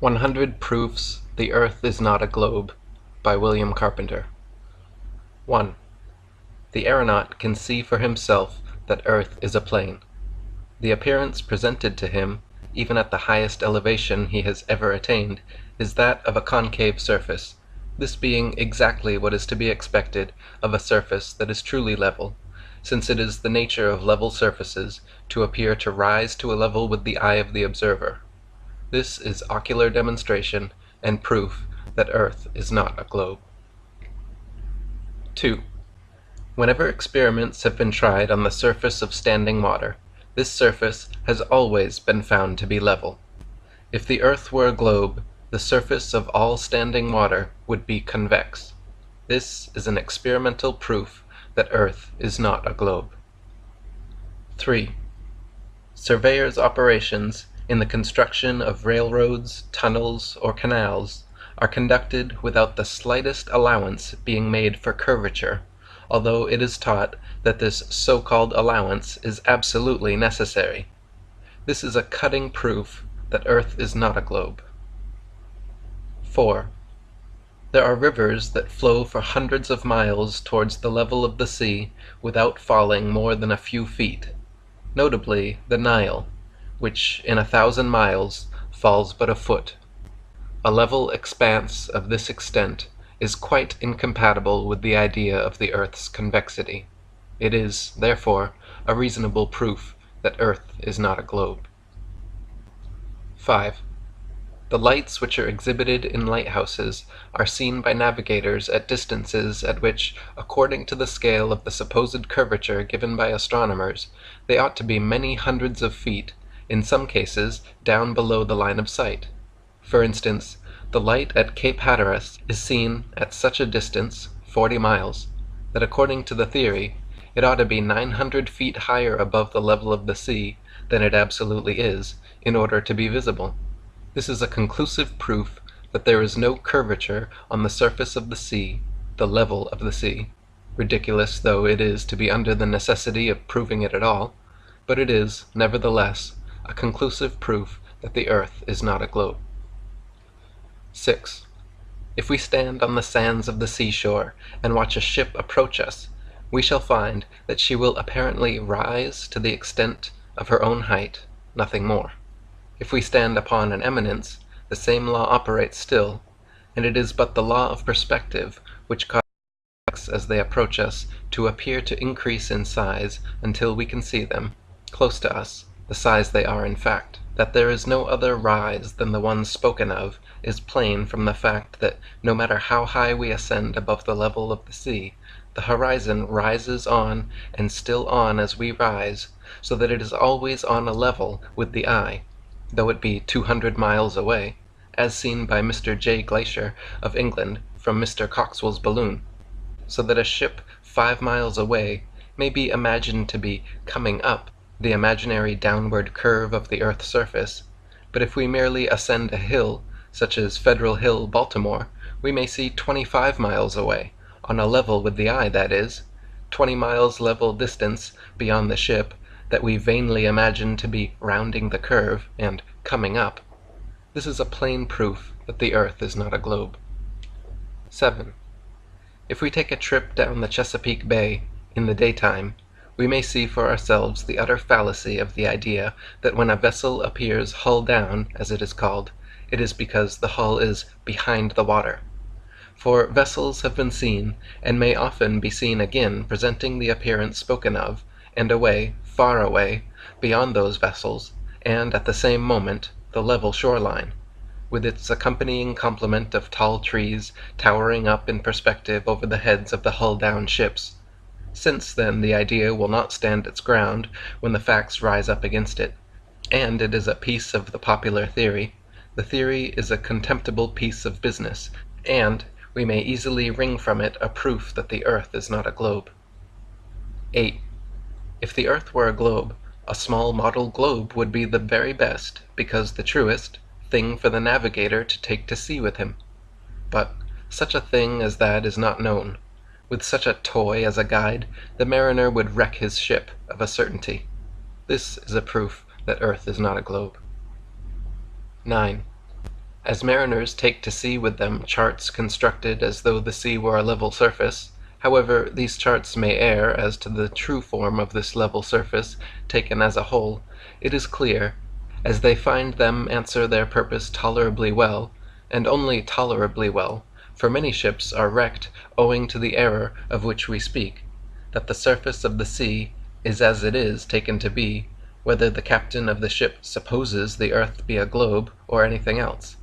100 Proofs the Earth is not a Globe by William Carpenter. 1. The aeronaut can see for himself that Earth is a plane. The appearance presented to him, even at the highest elevation he has ever attained, is that of a concave surface, this being exactly what is to be expected of a surface that is truly level, since it is the nature of level surfaces to appear to rise to a level with the eye of the observer. This is ocular demonstration and proof that Earth is not a globe. 2. Whenever experiments have been tried on the surface of standing water, this surface has always been found to be level. If the Earth were a globe, the surface of all standing water would be convex. This is an experimental proof that Earth is not a globe. 3. Surveyors' operations in the construction of railroads, tunnels, or canals are conducted without the slightest allowance being made for curvature, although it is taught that this so-called allowance is absolutely necessary. This is a cutting proof that Earth is not a globe. 4. There are rivers that flow for hundreds of miles towards the level of the sea without falling more than a few feet, notably the Nile, which in 1,000 miles falls but a foot. A level expanse of this extent is quite incompatible with the idea of the Earth's convexity. It is, therefore, a reasonable proof that Earth is not a globe. 5. The lights which are exhibited in lighthouses are seen by navigators at distances at which, according to the scale of the supposed curvature given by astronomers, they ought to be many hundreds of feet, in some cases down below the line of sight. For instance, the light at Cape Hatteras is seen at such a distance, 40 miles, that according to the theory, it ought to be 900 feet higher above the level of the sea than it absolutely is, in order to be visible. This is a conclusive proof that there is no curvature on the surface of the sea, the level of the sea, ridiculous though it is to be under the necessity of proving it at all, but it is, nevertheless, a conclusive proof that the Earth is not a globe. 6. If we stand on the sands of the seashore and watch a ship approach us, we shall find that she will apparently rise to the extent of her own height, nothing more. If we stand upon an eminence, the same law operates still, and it is but the law of perspective which causes objects as they approach us to appear to increase in size until we can see them, close to us, the size they are in fact. That there is no other rise than the one spoken of is plain from the fact that no matter how high we ascend above the level of the sea, the horizon rises on and still on as we rise, so that it is always on a level with the eye, though it be 200 miles away, as seen by Mr. J. Glaisher of England from Mr. Coxwell's balloon, so that a ship 5 miles away may be imagined to be coming up the imaginary downward curve of the Earth's surface, but if we merely ascend a hill, such as Federal Hill, Baltimore, we may see 25 miles away, on a level with the eye, that is, 20 miles level distance beyond the ship, that we vainly imagine to be rounding the curve and coming up. This is a plain proof that the Earth is not a globe. 7. If we take a trip down the Chesapeake Bay in the daytime, we may see for ourselves the utter fallacy of the idea that when a vessel appears hull down, as it is called, it is because the hull is behind the water. For vessels have been seen, and may often be seen again presenting the appearance spoken of, and away, far away, beyond those vessels, and at the same moment, the level shoreline, with its accompanying complement of tall trees towering up in perspective over the heads of the hull-down ships. Since, then, the idea will not stand its ground when the facts rise up against it, and it is a piece of the popular theory, the theory is a contemptible piece of business, and we may easily wring from it a proof that the Earth is not a globe. 8. If the Earth were a globe, a small model globe would be the very best, because the truest, thing for the navigator to take to sea with him. But such a thing as that is not known. With such a toy as a guide, the mariner would wreck his ship, of a certainty. This is a proof that Earth is not a globe. 9. As mariners take to sea with them charts constructed as though the sea were a level surface, however these charts may err as to the true form of this level surface taken as a whole, it is clear, as they find them answer their purpose tolerably well, and only tolerably well, for many ships are wrecked owing to the error of which we speak, that the surface of the sea is as it is taken to be, whether the captain of the ship supposes the earth be a globe or anything else.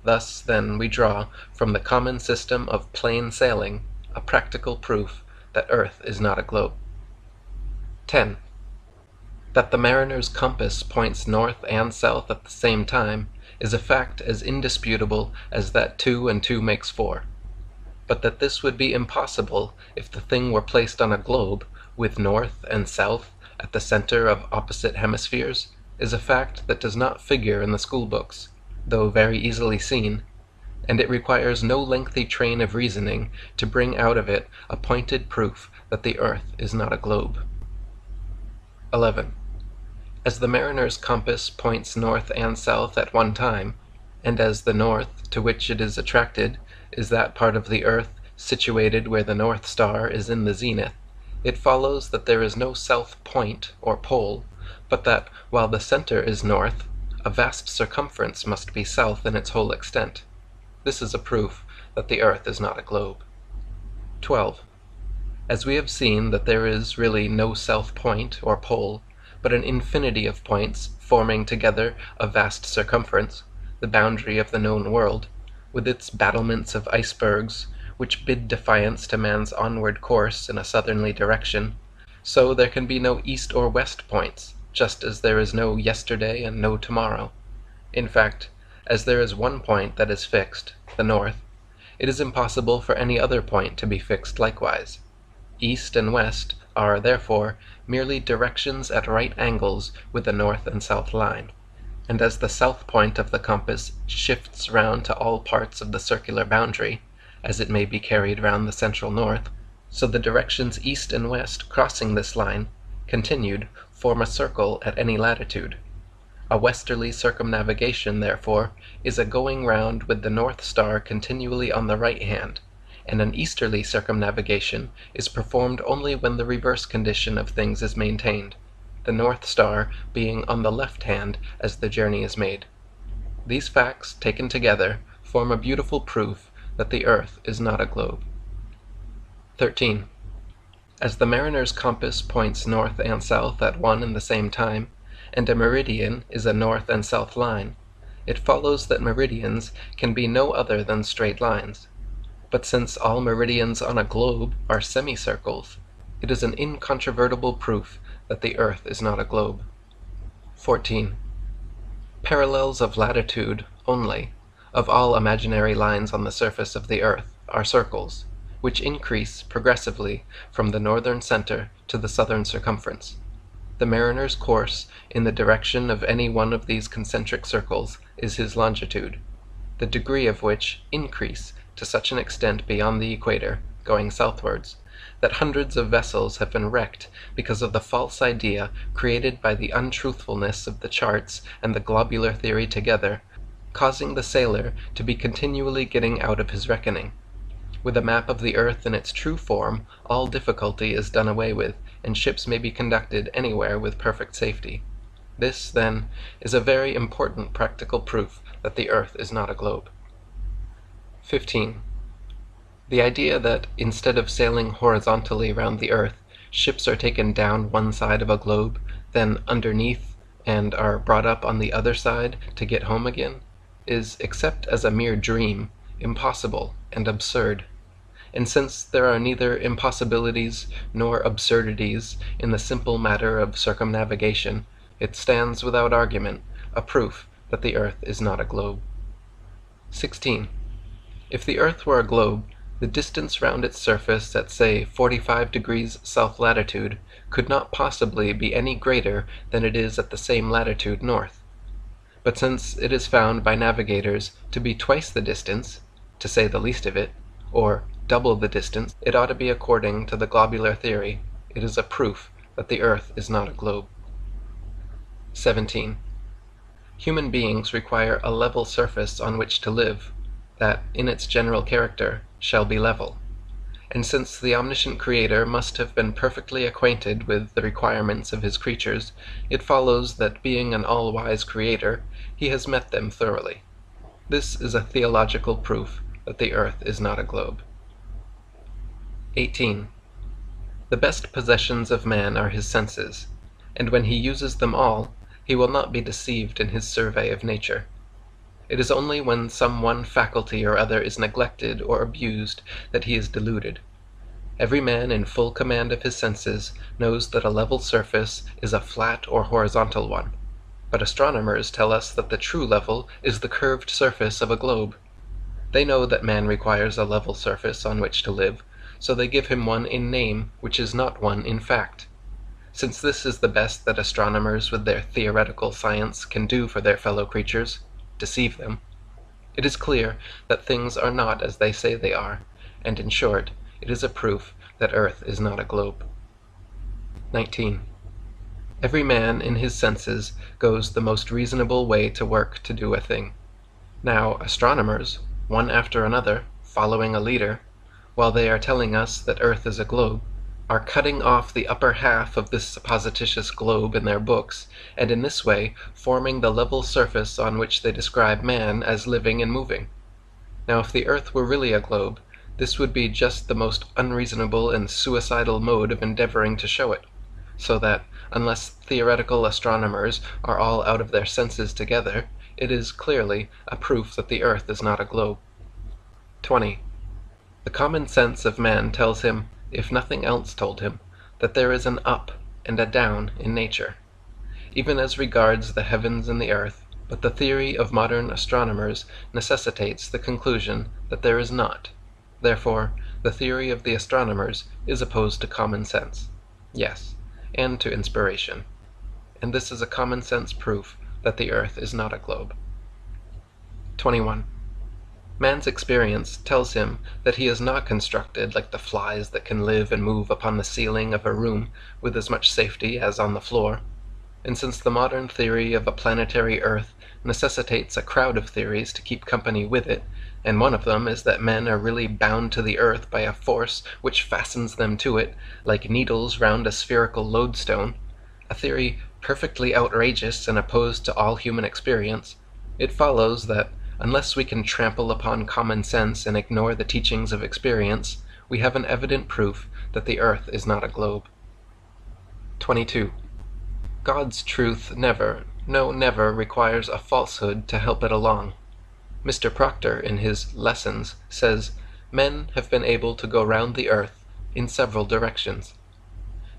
Thus, then, we draw from the common system of plain sailing a practical proof that earth is not a globe. 10. That the mariner's compass points north and south at the same time is a fact as indisputable as that 2 and 2 makes 4. But that this would be impossible if the thing were placed on a globe, with north and south at the center of opposite hemispheres, is a fact that does not figure in the schoolbooks, though very easily seen, and it requires no lengthy train of reasoning to bring out of it a pointed proof that the earth is not a globe. 11. As the mariner's compass points north and south at one time, and as the north to which it is attracted is that part of the earth situated where the North Star is in the zenith, it follows that there is no south point or pole, but that, while the center is north, a vast circumference must be south in its whole extent. This is a proof that the earth is not a globe. 12. As we have seen that there is really no south point or pole, but an infinity of points forming together a vast circumference, the boundary of the known world, with its battlements of icebergs, which bid defiance to man's onward course in a southerly direction, so there can be no east or west points, just as there is no yesterday and no tomorrow. In fact, as there is one point that is fixed, the north, it is impossible for any other point to be fixed likewise. East and west are, therefore, merely directions at right angles with the north and south line, and as the south point of the compass shifts round to all parts of the circular boundary, as it may be carried round the central north, so the directions east and west crossing this line, continued, form a circle at any latitude. A westerly circumnavigation, therefore, is a going round with the North Star continually on the right hand, and an easterly circumnavigation is performed only when the reverse condition of things is maintained, the North Star being on the left hand as the journey is made. These facts, taken together, form a beautiful proof that the earth is not a globe. 13. As the mariner's compass points north and south at one and the same time, and a meridian is a north and south line, it follows that meridians can be no other than straight lines. But since all meridians on a globe are semicircles, it is an incontrovertible proof that the earth is not a globe. 14. Parallels of latitude only, of all imaginary lines on the surface of the earth, are circles, which increase progressively from the northern center to the southern circumference. The mariner's course in the direction of any one of these concentric circles is his longitude, the degree of which increase to such an extent beyond the equator, going southwards, that hundreds of vessels have been wrecked because of the false idea created by the untruthfulness of the charts and the globular theory together, causing the sailor to be continually getting out of his reckoning. With a map of the earth in its true form, all difficulty is done away with, and ships may be conducted anywhere with perfect safety. This, then, is a very important practical proof that the earth is not a globe. 15. The idea that, instead of sailing horizontally round the earth, ships are taken down one side of a globe, then underneath, and are brought up on the other side to get home again, is, except as a mere dream, impossible and absurd. And since there are neither impossibilities nor absurdities in the simple matter of circumnavigation, it stands without argument, a proof that the earth is not a globe. 16. If the earth were a globe, the distance round its surface at, say, 45 degrees south latitude could not possibly be any greater than it is at the same latitude north. But since it is found by navigators to be twice the distance, to say the least of it, or double the distance it ought to be according to the globular theory, it is a proof that the earth is not a globe. 17. Human beings require a level surface on which to live, that, in its general character, shall be level. And since the omniscient Creator must have been perfectly acquainted with the requirements of his creatures, it follows that being an all-wise Creator, he has met them thoroughly. This is a theological proof that the earth is not a globe. 18. The best possessions of man are his senses, and when he uses them all, he will not be deceived in his survey of nature. It is only when some one faculty or other is neglected or abused that he is deluded. Every man in full command of his senses knows that a level surface is a flat or horizontal one, but astronomers tell us that the true level is the curved surface of a globe. They know that man requires a level surface on which to live, so they give him one in name which is not one in fact. Since this is the best that astronomers with their theoretical science can do for their fellow creatures, deceive them, it is clear that things are not as they say they are, and in short, it is a proof that earth is not a globe. 19. Every man in his senses goes the most reasonable way to work to do a thing. Now astronomers, one after another, following a leader, while they are telling us that earth is a globe, are cutting off the upper half of this supposititious globe in their books, and in this way forming the level surface on which they describe man as living and moving. Now if the earth were really a globe, this would be just the most unreasonable and suicidal mode of endeavoring to show it, so that, unless theoretical astronomers are all out of their senses together, it is clearly a proof that the earth is not a globe. 20. The common sense of man tells him, if nothing else told him, that there is an up and a down in nature, even as regards the heavens and the earth, but the theory of modern astronomers necessitates the conclusion that there is not. Therefore, the theory of the astronomers is opposed to common sense, yes, and to inspiration, and this is a common sense proof that the earth is not a globe. 21. Man's experience tells him that he is not constructed like the flies that can live and move upon the ceiling of a room with as much safety as on the floor, and since the modern theory of a planetary earth necessitates a crowd of theories to keep company with it, and one of them is that men are really bound to the earth by a force which fastens them to it like needles round a spherical lodestone, a theory perfectly outrageous and opposed to all human experience, it follows that unless we can trample upon common sense and ignore the teachings of experience, we have an evident proof that the earth is not a globe. 22. God's truth never requires a falsehood to help it along. Mr. Proctor, in his Lessons, says, men have been able to go round the earth in several directions.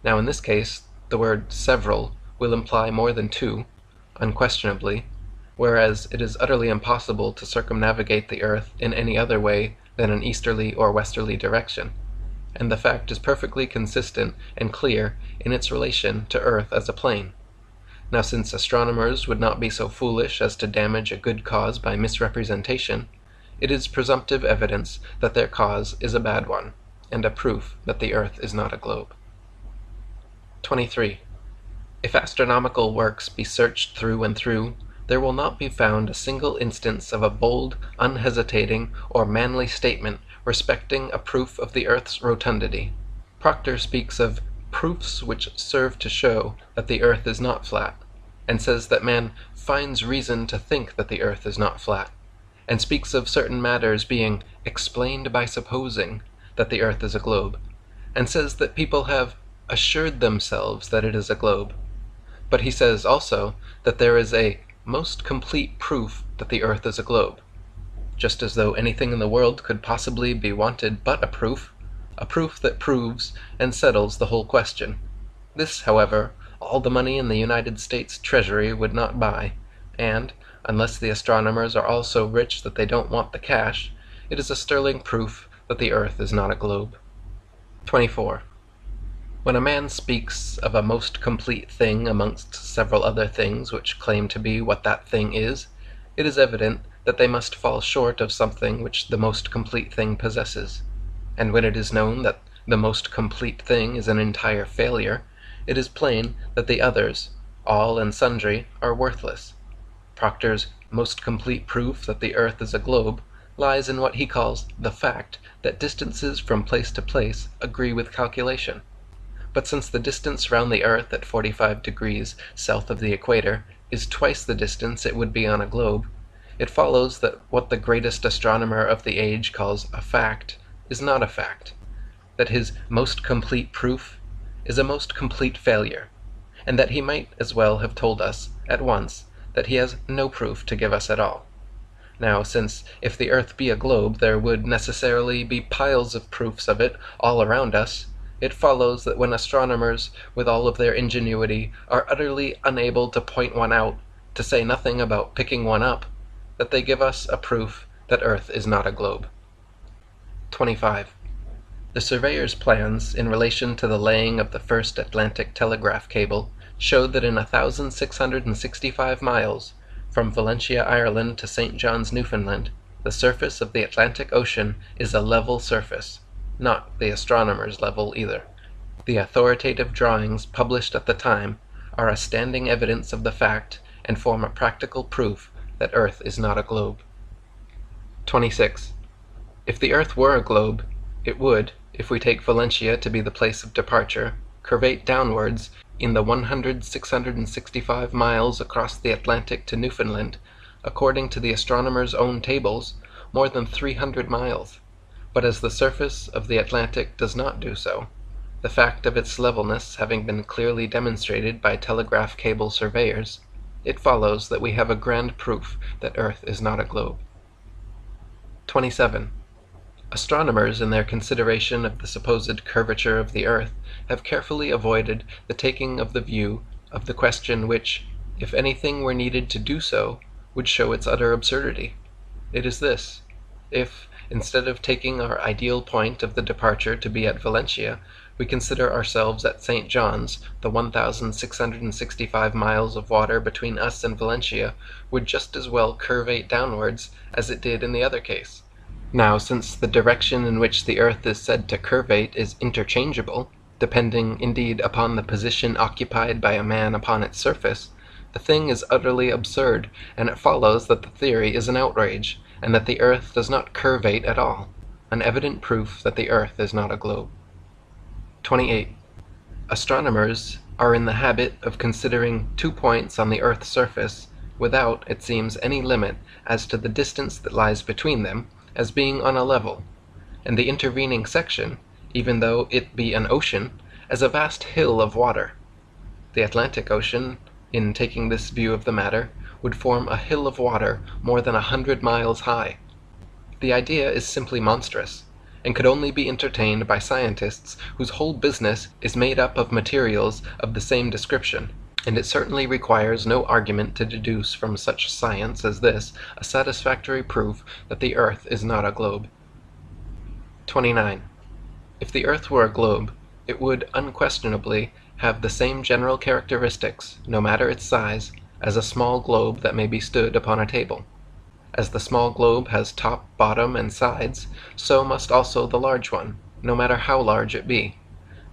Now in this case, the word several will imply more than two, unquestionably, whereas it is utterly impossible to circumnavigate the earth in any other way than an easterly or westerly direction, and the fact is perfectly consistent and clear in its relation to earth as a plane. Now since astronomers would not be so foolish as to damage a good cause by misrepresentation, it is presumptive evidence that their cause is a bad one, and a proof that the earth is not a globe. 23. If astronomical works be searched through and through, there will not be found a single instance of a bold, unhesitating, or manly statement respecting a proof of the earth's rotundity. Proctor speaks of proofs which serve to show that the earth is not flat, and says that man finds reason to think that the earth is not flat, and speaks of certain matters being explained by supposing that the earth is a globe, and says that people have assured themselves that it is a globe. But he says also that there is a most complete proof that the earth is a globe, just as though anything in the world could possibly be wanted but a proof that proves and settles the whole question. This, however, all the money in the United States Treasury would not buy, and, unless the astronomers are all so rich that they don't want the cash, it is a sterling proof that the earth is not a globe. 24. When a man speaks of a most complete thing amongst several other things which claim to be what that thing is, it is evident that they must fall short of something which the most complete thing possesses. And when it is known that the most complete thing is an entire failure, it is plain that the others, all and sundry, are worthless. Proctor's most complete proof that the earth is a globe lies in what he calls the fact that distances from place to place agree with calculation. But since the distance round the earth at 45 degrees south of the equator is twice the distance it would be on a globe, it follows that what the greatest astronomer of the age calls a fact is not a fact, that his most complete proof is a most complete failure, and that he might as well have told us at once that he has no proof to give us at all. Now, since if the earth be a globe there would necessarily be piles of proofs of it all around us, it follows that when astronomers, with all of their ingenuity, are utterly unable to point one out, to say nothing about picking one up, that they give us a proof that Earth is not a globe. 25. The surveyor's plans in relation to the laying of the first Atlantic telegraph cable showed that in 1,665 miles, from Valentia, Ireland to St. John's, Newfoundland, the surface of the Atlantic Ocean is a level surface, not the astronomer's level either. The authoritative drawings published at the time are a standing evidence of the fact and form a practical proof that Earth is not a globe. 26. If the Earth were a globe, it would, if we take Valentia to be the place of departure, curvate downwards in the 665 miles across the Atlantic to Newfoundland, according to the astronomer's own tables, more than 300 miles. But as the surface of the Atlantic does not do so, the fact of its levelness having been clearly demonstrated by telegraph cable surveyors, it follows that we have a grand proof that Earth is not a globe. 27. Astronomers, in their consideration of the supposed curvature of the Earth, have carefully avoided the taking of the view of the question which, if anything were needed to do so, would show its utter absurdity. It is this: if, instead of taking our ideal point of the departure to be at Valentia, we consider ourselves at St. John's, the 1,665 miles of water between us and Valentia would just as well curvate downwards as it did in the other case. Now, since the direction in which the Earth is said to curvate is interchangeable, depending indeed upon the position occupied by a man upon its surface, the thing is utterly absurd, and it follows that the theory is an outrage, and that the Earth does not curvate at all, an evident proof that the Earth is not a globe. 28. Astronomers are in the habit of considering 2 points on the Earth's surface, without, it seems, any limit as to the distance that lies between them, as being on a level, and the intervening section, even though it be an ocean, as a vast hill of water. The Atlantic Ocean, in taking this view of the matter, would form a hill of water more than 100 miles high. The idea is simply monstrous, and could only be entertained by scientists whose whole business is made up of materials of the same description, and it certainly requires no argument to deduce from such science as this a satisfactory proof that the Earth is not a globe. 29. If the Earth were a globe, it would unquestionably have the same general characteristics, no matter its size, as a small globe that may be stood upon a table. As the small globe has top, bottom, and sides, so must also the large one, no matter how large it be.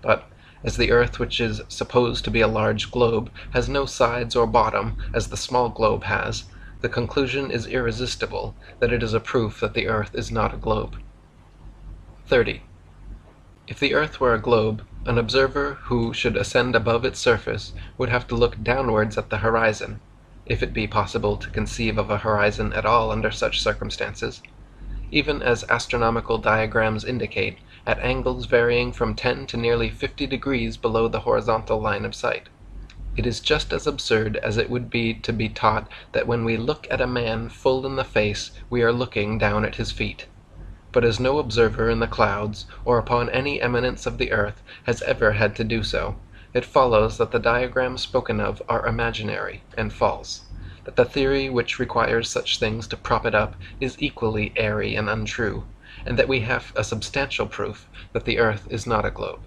But as the Earth, which is supposed to be a large globe, has no sides or bottom, as the small globe has, the conclusion is irresistible that it is a proof that the Earth is not a globe. 30. If the Earth were a globe, an observer who should ascend above its surface would have to look downwards at the horizon, if it be possible to conceive of a horizon at all under such circumstances, even as astronomical diagrams indicate, at angles varying from 10 to nearly 50 degrees below the horizontal line of sight. It is just as absurd as it would be to be taught that when we look at a man full in the face we are looking down at his feet. But as no observer in the clouds, or upon any eminence of the earth, has ever had to do so, it follows that the diagrams spoken of are imaginary and false, that the theory which requires such things to prop it up is equally airy and untrue, and that we have a substantial proof that the Earth is not a globe.